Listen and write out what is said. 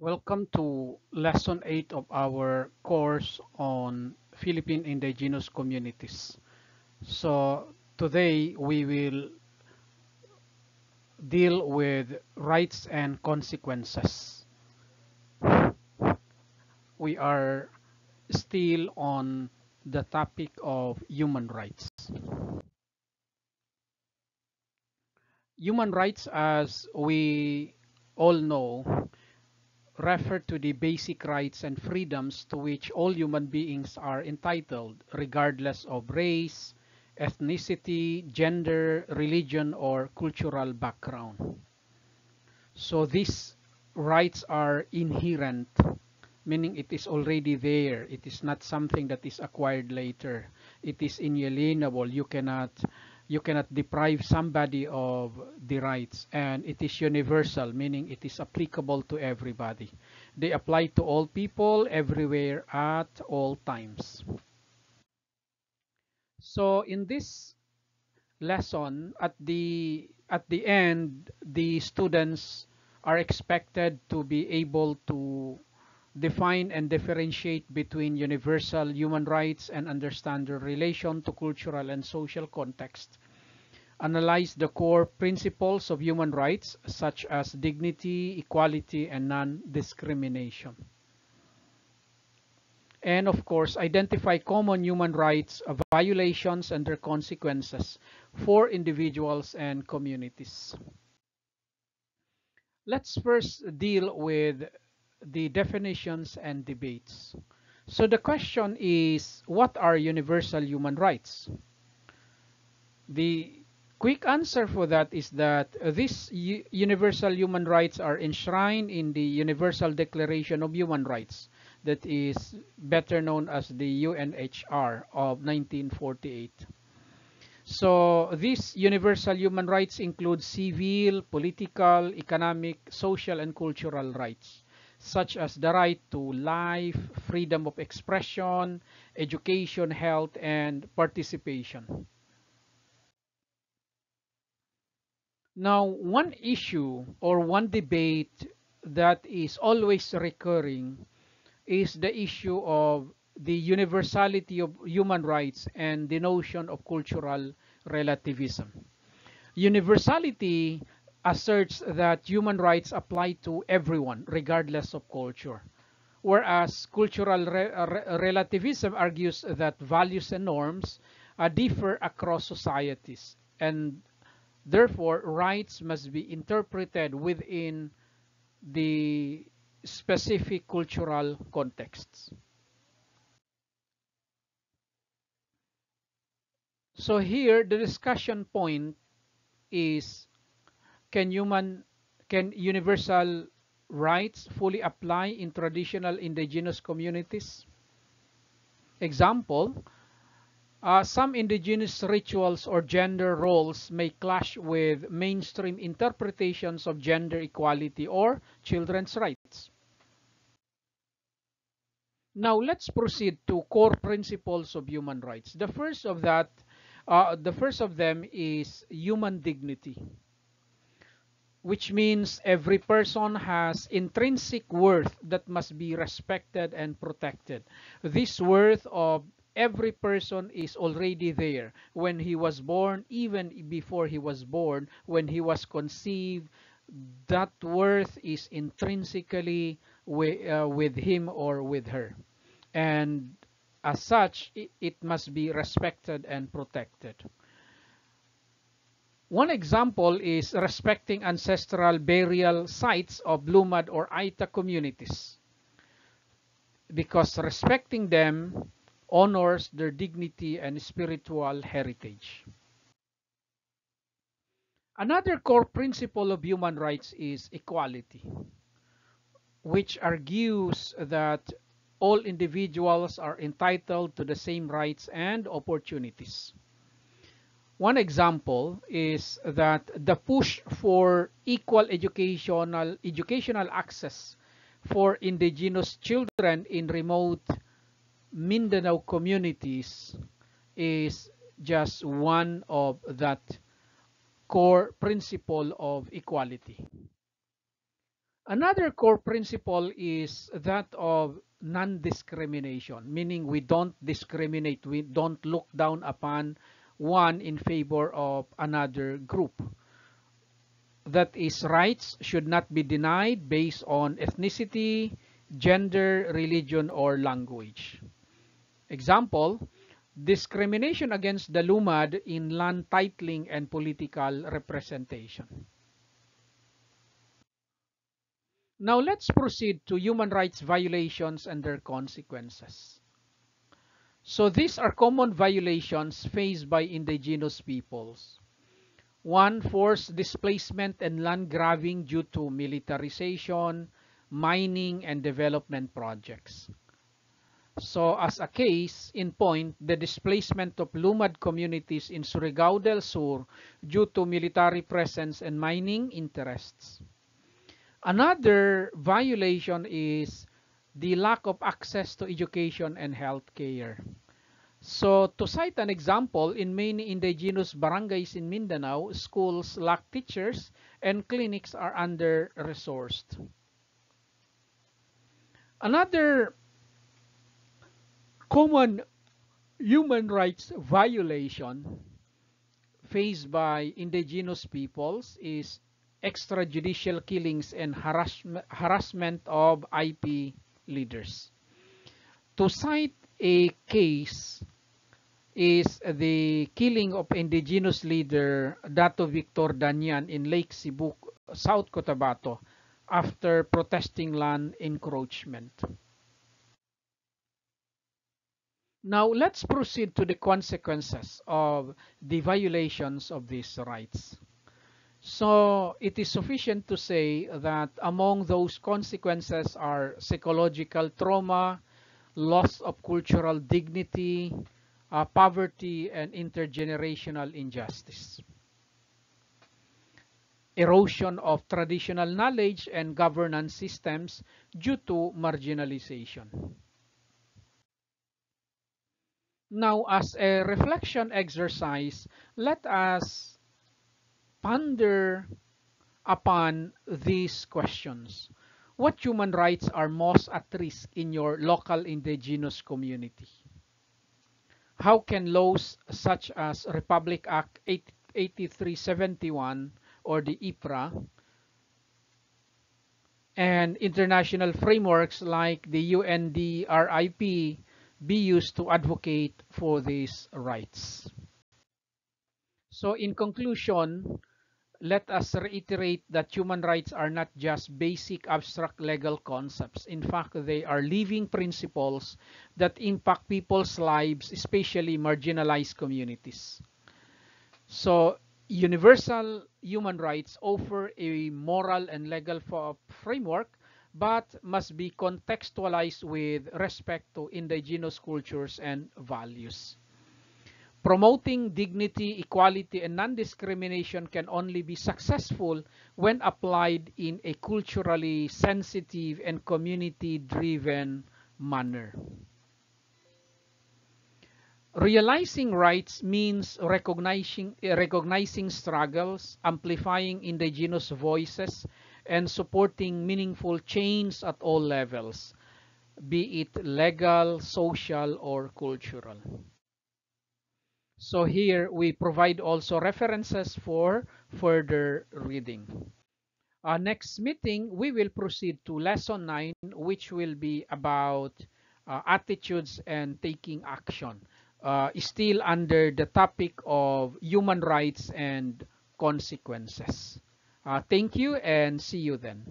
Welcome to Lesson 8 of our course on Philippine indigenous communities. So today we will deal with rights and consequences. We are still on the topic of human rights. Human rights, as we all know, refer to the basic rights and freedoms to which all human beings are entitled, regardless of race, ethnicity, gender, religion, or cultural background. So these rights are inherent, meaning it is already there. It is not something that is acquired later. It is inalienable. You cannot deprive somebody of the rights, and it is universal, meaning it is applicable to everybody. They apply to all people everywhere at all times. So in this lesson, at the end, the students are expected to be able to define and differentiate between universal human rights and understand their relation to cultural and social context, analyze the core principles of human rights such as dignity, equality, and non-discrimination, and of course identify common human rights violations and their consequences for individuals and communities. Let's first deal with the definitions and debates. So the question is, what are universal human rights? The quick answer for that is that these universal human rights are enshrined in the Universal Declaration of Human Rights, that is better known as the UNHR of 1948. So these universal human rights include civil, political, economic, social, and cultural rights, such as the right to life, freedom of expression, education, health, and participation. Now, one issue or one debate that is always recurring is the issue of the universality of human rights and the notion of cultural relativism. Universality asserts that human rights apply to everyone, regardless of culture, whereas cultural relativism argues that values and norms differ across societies, and therefore rights must be interpreted within the specific cultural contexts. So here the discussion point is, can human can universal rights fully apply in traditional indigenous communities? Example, some indigenous rituals or gender roles may clash with mainstream interpretations of gender equality or children's rights. Now let's proceed to core principles of human rights. The first of them is human dignity, which means every person has intrinsic worth that must be respected and protected. This worth of every person is already there when he was born, even before he was born, when he was conceived. That worth is intrinsically with him or with her. And as such, it must be respected and protected. One example is respecting ancestral burial sites of Lumad or Aita communities, because respecting them honors their dignity and spiritual heritage. Another core principle of human rights is equality, which argues that all individuals are entitled to the same rights and opportunities. One example is that the push for equal educational access for indigenous children in remote Mindanao communities is just one of that core principle of equality. Another core principle is that of non-discrimination, meaning we don't discriminate, we don't look down upon one in favor of another group. That is, rights should not be denied based on ethnicity, gender, religion, or language. Example, discrimination against the Lumad in land titling and political representation. Now let's proceed to human rights violations and their consequences. So these are common violations faced by indigenous peoples. One, forced displacement and land grabbing due to militarization, mining, and development projects. So as a case in point, the displacement of Lumad communities in Surigao del Sur due to military presence and mining interests. Another violation is the lack of access to education and health care. So to cite an example, in many indigenous barangays in Mindanao, schools lack teachers and clinics are under-resourced. Another common human rights violation faced by indigenous peoples is extrajudicial killings and harassment of IP leaders. To cite a case is the killing of indigenous leader Dato Victor Danyan in Lake Cebu, South Cotabato, after protesting land encroachment. Now let's proceed to the consequences of the violations of these rights. So it is sufficient to say that among those consequences are psychological trauma, loss of cultural dignity, poverty, and intergenerational injustice. Erosion of traditional knowledge and governance systems due to marginalization. Now, as a reflection exercise, let us ponder upon these questions. What human rights are most at risk in your local indigenous community? How can laws such as Republic Act 8371 or the IPRA and international frameworks like the UNDRIP be used to advocate for these rights? So in conclusion, let us reiterate that human rights are not just basic abstract legal concepts. In fact, they are living principles that impact people's lives, especially marginalized communities. So, universal human rights offer a moral and legal framework, but must be contextualized with respect to indigenous cultures and values. Promoting dignity, equality, and non-discrimination can only be successful when applied in a culturally sensitive and community-driven manner. Realizing rights means recognizing struggles, amplifying indigenous voices, and supporting meaningful change at all levels, be it legal, social, or cultural. So here we provide also references for further reading. Next meeting, we will proceed to lesson 9, which will be about attitudes and taking action, still under the topic of human rights and consequences. Thank you and see you then.